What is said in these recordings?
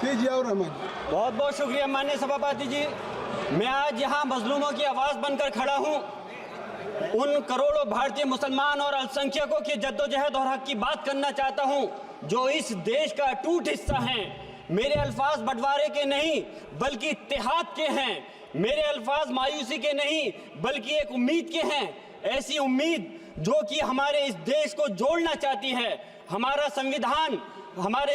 जियाउर रहमान। बहुत बहुत शुक्रिया माननीय सभापति जी। मैं आज यहाँ मजलूमों की आवाज़ बनकर खड़ा हूँ। उन करोड़ों भारतीय मुसलमान और अल्पसंख्यकों की जद्दोजहद और हक की बात करना चाहता हूँ जो इस देश का अटूट हिस्सा हैं। मेरे अल्फाज बंटवारे के नहीं बल्कि इत्तेहाद के हैं। मेरे अल्फाज मायूसी के नहीं बल्कि एक उम्मीद के हैं। ऐसी उम्मीद जो कि हमारे इस देश को जोड़ना चाहती है। हमारे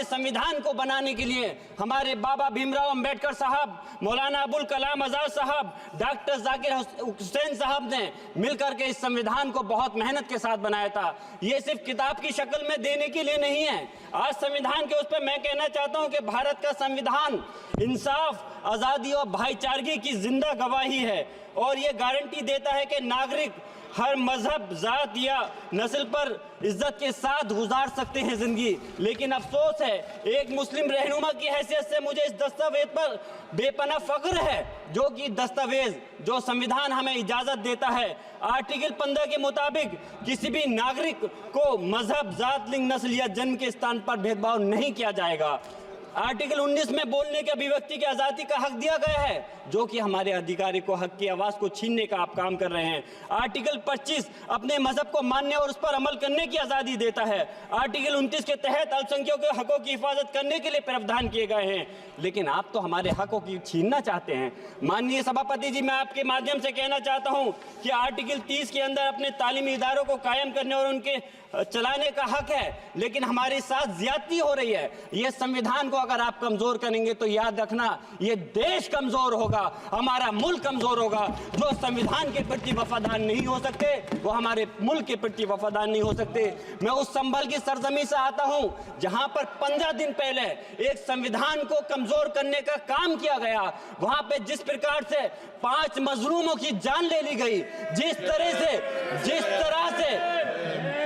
संविधान को बनाने के लिए हमारे बाबा भीमराव अंबेडकर साहब, मौलाना अबुल कलाम आज़ाद साहब, डॉक्टर जाकिर हुसैन साहब ने मिलकर के इस संविधान को बहुत मेहनत के साथ बनाया था। ये सिर्फ किताब की शक्ल में देने के लिए नहीं है। आज संविधान के उस पर मैं कहना चाहता हूं कि भारत का संविधान इंसाफ, आज़ादी और भाईचारगी की जिंदा गवाही है और ये गारंटी देता है कि नागरिक हर मजहब, जात या नस्ल पर इज्जत के साथ गुजार सकते हैं जिंदगी। लेकिन अफसोस है, एक मुस्लिम रहनुमा की हैसियत से मुझे इस दस्तावेज पर बेपनाह फख्र है जो कि दस्तावेज जो संविधान हमें इजाजत देता है। आर्टिकल 15 के मुताबिक किसी भी नागरिक को मजहब, जात, लिंग, नस्ल या जन्म के स्थान पर भेदभाव नहीं किया जाएगा। आर्टिकल 19 में बोलने के अभिव्यक्ति की आज़ादी का हक दिया गया है जो कि हमारे अधिकारी को हक की आवाज़ को छीनने का आप काम कर रहे हैं। आर्टिकल 25 अपने मजहब को मानने और उस पर अमल करने की आज़ादी देता है। आर्टिकल 29 के तहत अल्पसंख्यकों के हकों की हिफाजत करने के लिए प्रावधान किए गए हैं। लेकिन आप तो हमारे हकों की छीनना चाहते हैं। माननीय सभापति जी, मैं आपके माध्यम से कहना चाहता हूँ कि आर्टिकल 30 के अंदर अपने तालीमी इदारों को कायम करने और उनके चलाने का हक है, लेकिन हमारे साथ ज्यादती हो रही है। ये संविधान को अगर आप कमजोर करेंगे तो याद रखना ये देश कमजोर होगा, हमारा मुल्क कमजोर होगा। जो संविधान के प्रति वफादार नहीं हो सकते वो हमारे मुल्क के प्रति वफादार नहीं हो सकते। मैं उस संभल की सरजमी से आता हूं जहां पर 15 दिन पहले एक संविधान को कमजोर करने का काम किया गया। वहां पे जिस प्रकार से 5 मजलूमों की जान ले ली गई, जिस तरह से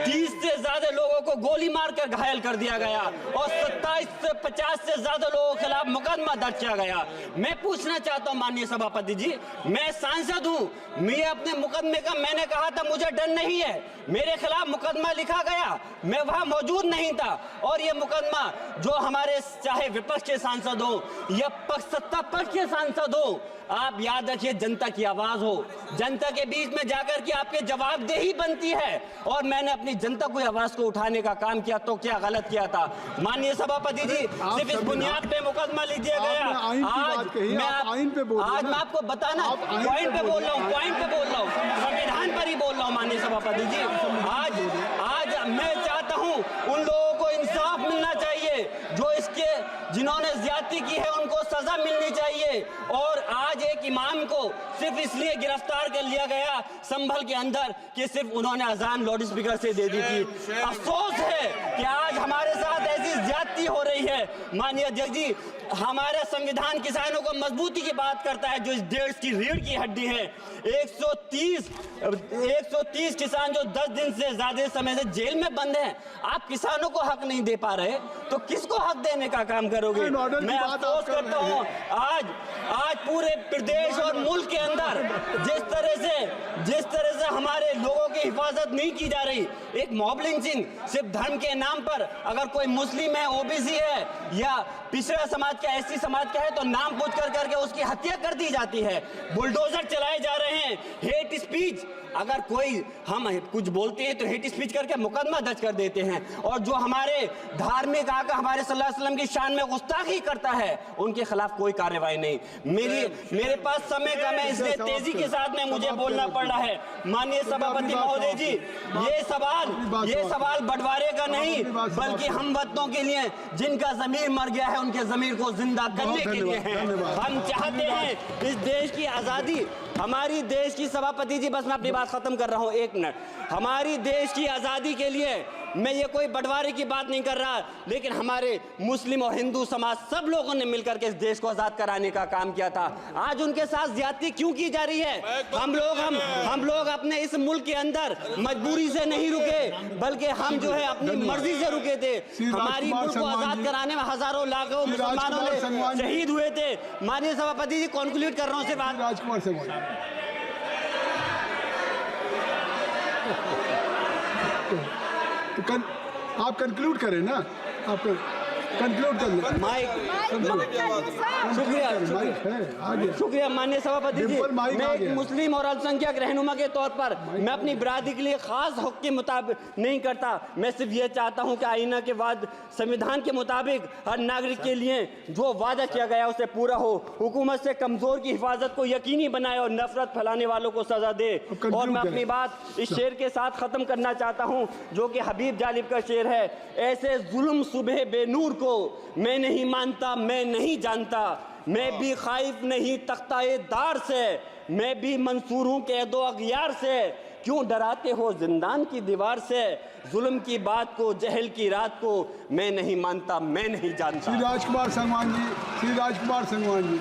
30 से ज्यादा लोगों को गोली मारकर घायल कर दिया गया और 27 से 50 से ज्यादा लोगों के खिलाफ मुकदमा दर्ज किया गया। मैं पूछना चाहता हूं माननीय सभापति जी, मैं सांसद हूं, मैं अपने मुकदमे का मैंने कहा था मुझे डर नहीं है। मेरे खिलाफ मुकदमा लिखा गया, मैं वहां मौजूद नहीं था और ये मुकदमा जो हमारे चाहे विपक्ष के सांसद हो या सत्ता पक्ष के सांसद हो, आप याद रखिए जनता की आवाज हो, जनता के बीच में जाकर के आपके जवाबदेही बनती है। और मैंने अपनी जनता को आवाज को उठाने का काम किया तो क्या गलत किया था? माननीय सभापति जी, सिर्फ इस बुनियाद पे मुकदमा लीजिए गया। आज मैं आपको बताना पॉइंट पे बोल रहा हूँ, संविधान पर ही बोल रहा हूँ माननीय सभापति जी। आज मैं चाहता हूँ उन लोगों को इंसाफ मिलना चाहिए जो जिन्होंने ज्यादती की है, उनको सजा मिलनी चाहिए। और आज एक इमाम को सिर्फ इसलिए गिरफ्तार कर लिया गया संभल के अंदर कि सिर्फ उन्होंने अजान लाउड स्पीकर से दे दी थी। अफसोस है कि आज हमारे साथ ऐसी ज्यादती हो रही है। माननीय अध्यक्ष जी, हमारा संविधान किसानों को मजबूती की बात करता है जो इस देश की रीढ़ की हड्डी है। 130 किसान जो 10 दिन से ज्यादा समय से जेल में बंद हैं, आप किसानों को हक नहीं दे पा रहे तो किसको हक देने का काम करोगे? मैं अफसोस करता हूँ आज पूरे प्रदेश और मुल्क के अंदर जिस तरह से हमारे लोगों की हिफाजत नहीं की जा रही। एक मॉब लिंचिंग सिर्फ धर्म के नाम पर, अगर कोई मुस्लिम है, ओबीसी है या पिछड़ा समाज का, एससी समाज का है तो नाम पूछ करके उसकी हत्या कर दी जाती है। बुलडोजर चलाए जा रहे हैं। हेट स्पीच, अगर कोई हम कुछ बोलते हैं तो हेट स्पीच करके मुकदमा दर्ज कर देते हैं। और जो हमारे धार्मिक आका हमारे सल्लल्लाहु अलैहि वसल्लम की शान में गुस्ताखी करता है उनके खिलाफ कोई कार्रवाई नहीं। मेरे पास समय कम है इसलिए तेजी के साथ में मुझे बोलना पड़ रहा है। माननीय सभापति महोदय जी, ये सवाल बंटवारे का नहीं बल्कि हम वतनों के लिए जिनका जमीर मर गया है उनके जमीर को जिंदा करने के लिए है। हम चाहते हैं इस देश की आजादी, हमारी देश की सभापति जी, बस मैं अपनी बात खत्म कर रहा हूं, 1 मिनट। हमारी देश की आजादी के लिए मैं ये कोई बंटवारे की बात नहीं कर रहा, लेकिन हमारे मुस्लिम और हिंदू समाज सब लोगों ने मिलकर के इस देश को आजाद कराने का काम किया था। आज उनके साथ ज्यादती क्यों की जा रही है? हम लोग अपने इस मुल्क के अंदर मजबूरी से नहीं रुके बल्कि हम जो है अपनी मर्जी से रुके थे। हमारी मुल्क को आजाद कराने में हजारों लाखों मुसलमानों ने शहीद हुए थे। माननीय सभापति जी, कंक्लूड कर रहा हूँ सिर्फ राजकुमार से आप कंक्लूड करें ना। आप कंक्लूड कर लो। माइक शुक्रिया शुक्रिया माननीय सभापति जी। बिल्कुल, माइक मैं आ एक गया। मुस्लिम और अल्पसंख्यक रहनुमा के तौर पर मैं अपनी बरादरी के लिए खास हक के मुताबिक नहीं करता। मैं सिर्फ ये चाहता हूं कि आईना के बाद संविधान के मुताबिक हर नागरिक के लिए जो वादा किया गया उसे पूरा हो, हुकूमत से कमजोर की हिफाजत को यकीनी बनाए और नफरत फैलाने वालों को सजा दे। और मैं अपनी बात इस शेर के साथ खत्म करना चाहता हूं जो कि हबीब जालिब का शेर है। ऐसे जुल्म सुबह बेनूर को मैं नहीं मानता, मैं नहीं जानता, मैं भी खाइफ नहीं तख्ताए दार से, मैं भी मंसूर हूं कैदो अगियार से, क्यों डराते हो जिंदान की दीवार से, जुल्म की बात को जहल की रात को मैं नहीं मानता, मैं नहीं जानता। श्री राजकुमार संगवान जी, श्री राजकुमार संगवान जी।